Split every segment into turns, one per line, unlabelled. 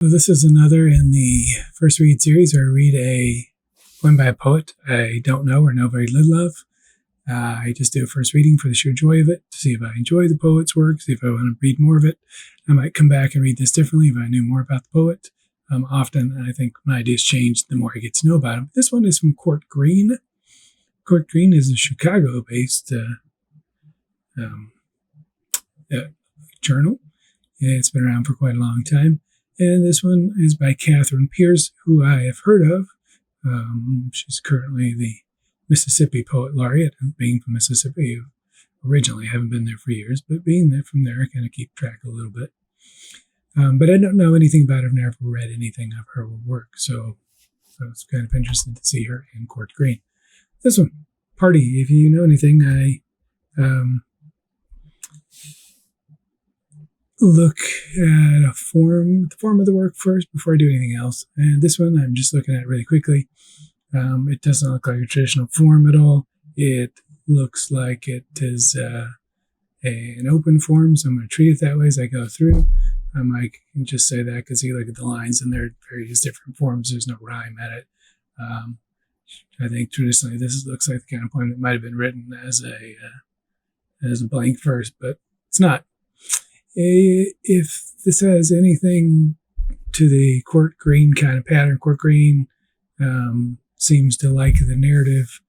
So this is another in the first read series where I read a poem by a poet I don't know or know very little of. I just do a first reading for the sheer joy of it, to see if I enjoy the poet's work, see if I want to read more of it. I might come back and read this differently if I knew more about the poet. Often, I think my ideas change the more I get to know about him. This one is from Court Green. Court Green is a Chicago-based journal. It's been around for quite a long time. And this one is by Catherine Pierce, who I have heard of. She's currently the Mississippi Poet Laureate. Being from Mississippi, originally I haven't been there for years, but being there from there, I kind of keep track a little bit. But I don't know anything about her. I've never read anything of her work, so I was kind of interested to see her in Court Green. This one, Party. If you know anything, I look at the form of the work first before I do anything else. And this one, I'm just looking at really quickly. It doesn't look like a traditional form at all. It looks like it is an open form, so I'm going to treat it that way as I go through. I can just say that because you look at the lines and they're various different forms. There's no rhyme at it. I think traditionally this looks like the kind of poem that might have been written as a blank verse, but it's not. If this has anything to the Court Green kind of pattern, Court Green seems to like the narrative,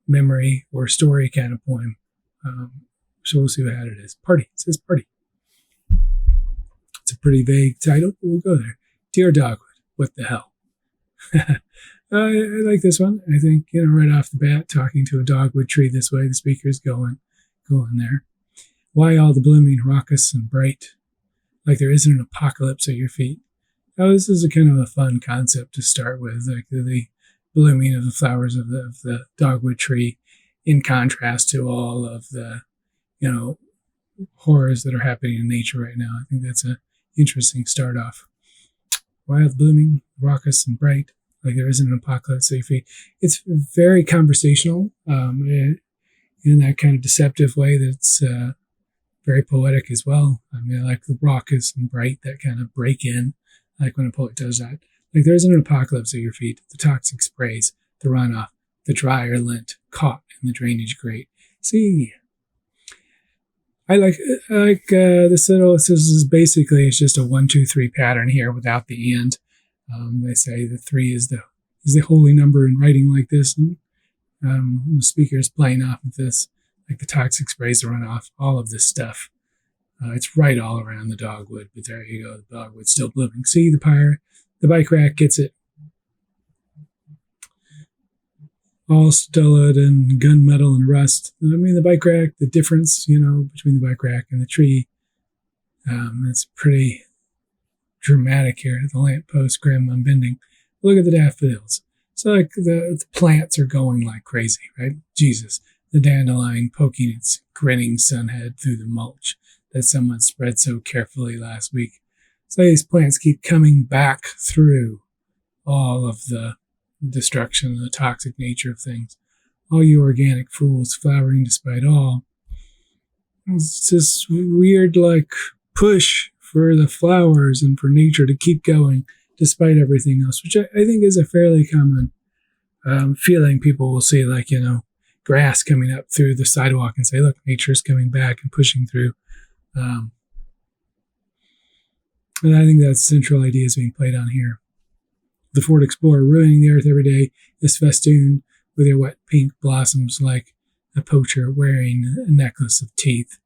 memory, or story kind of poem. So we'll see what it is. Party. It says Party. It's a pretty vague title, but we'll go there. Dear Dogwood, what the hell? I like this one. I think, right off the bat, talking to a dogwood tree this way, the speaker's going there. Why all the blooming, raucous, and bright, like there isn't an apocalypse at your feet? Now, this is a kind of a fun concept to start with, like the blooming of the flowers of the dogwood tree in contrast to all of the, horrors that are happening in nature right now. I think that's an interesting start off. Wild, blooming, raucous, and bright, like there isn't an apocalypse at your feet. It's very conversational in that kind of deceptive way that's very poetic as well. I mean, I like the raucous and bright, that kind of break in, like when a poet does that. Like there isn't an apocalypse at your feet. The toxic sprays, the runoff, the dryer lint caught in the drainage grate. See, I like this little. This is basically it's just a 1, 2, 3 pattern here without the and. They say the 3 is the holy number in writing like this, and the speaker is playing off of this, like the toxic sprays, the runoff, all of this stuff. It's right all around the dogwood, but there you go. The dogwood's still blooming. See, the bike rack gets it. All stolid and gunmetal and rust. I mean, the bike rack, the difference, between the bike rack and the tree, it's pretty dramatic here. The lamppost grim unbending. Look at the daffodils. So like the plants are going like crazy, right? Jesus. The dandelion poking its grinning sunhead through the mulch that someone spread so carefully last week. So these plants keep coming back through all of the destruction and the toxic nature of things. All you organic fools flowering despite all. It's this weird push for the flowers and for nature to keep going despite everything else, which I think is a fairly common feeling. People will see grass coming up through the sidewalk and say, look, nature's coming back and pushing through. And I think that central idea is being played on here. The Ford Explorer ruining the earth every day is festooned with their wet pink blossoms like a poacher wearing a necklace of teeth.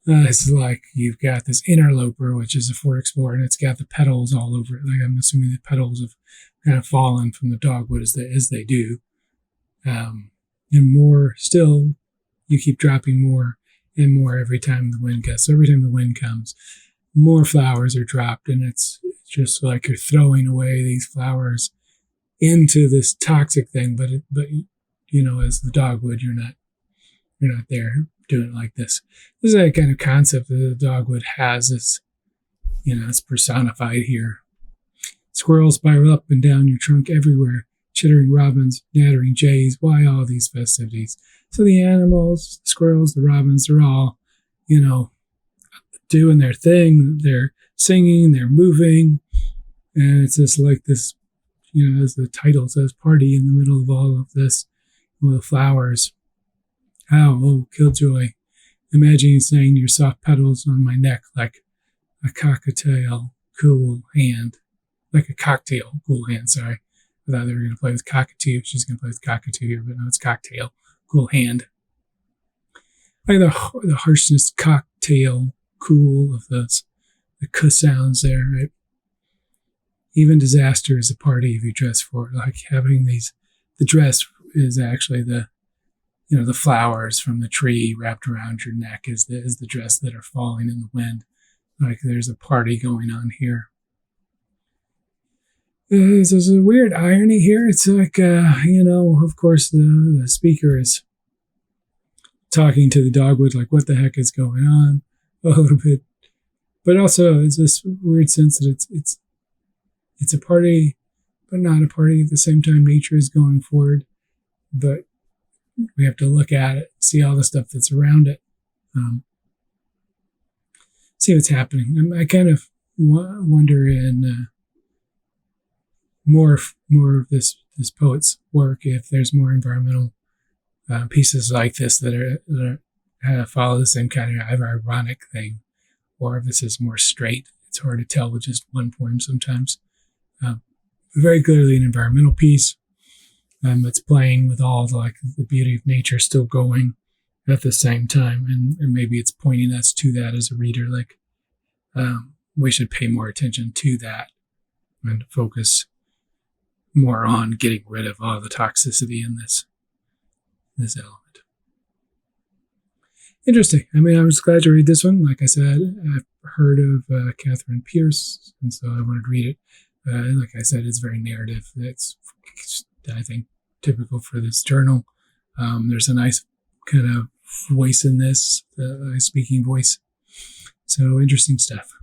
It's like you've got this interloper, which is a Ford Explorer, and it's got the petals all over it. Like I'm assuming the petals have kind of fallen from the dogwood as they do. And more still, you keep dropping more and more every time the wind comes. So every time the wind comes, more flowers are dropped, and it's just like you're throwing away these flowers into this toxic thing. But as the dogwood, you're not there doing it like this. This is that kind of concept that the dogwood has. It's personified here. Squirrels spiral up and down your trunk everywhere. Chittering robins, nattering jays. Why all these festivities? So the animals, the squirrels, the robins, they're all, doing their thing. They're singing, they're moving, and it's just like this, as the title says, party in the middle of all of this, with the flowers. Oh, Killjoy, imagine you saying your soft petals on my neck like a cocktail cool hand. Like a cocktail cool hand, sorry. I thought they were going to play with cockatoo. She's going to play with cockatoo here, but no, it's cocktail cool hand. Like the harshness, cocktail cool of the k sounds there, right? Even disaster is a party if you dress for it. Like having the dress is actually the flowers from the tree wrapped around your neck is the dress that are falling in the wind. Like there's a party going on here. There's a weird irony here. It's like, of course, the speaker is talking to the dogwood, like, what the heck is going on? A little bit. But also, it's this weird sense that it's a party, but not a party. At the same time, nature is going forward. But we have to look at it, see all the stuff that's around it, see what's happening. I kind of wonder in more of this poet's work if there's more environmental pieces like this that follow the same kind of ironic thing, or if this is more straight. It's hard to tell with just one poem sometimes. Very clearly an environmental piece. It's playing with all the beauty of nature still going at the same time, and maybe it's pointing us to that as a reader. Like we should pay more attention to that and focus more on getting rid of all the toxicity in this element. Interesting. I mean, I was glad to read this one. Like I said, I've heard of Catherine Pierce, and so I wanted to read it. Like I said, it's very narrative. It's, I think, typical for this journal. There's a nice kind of voice in this, speaking voice. So interesting stuff.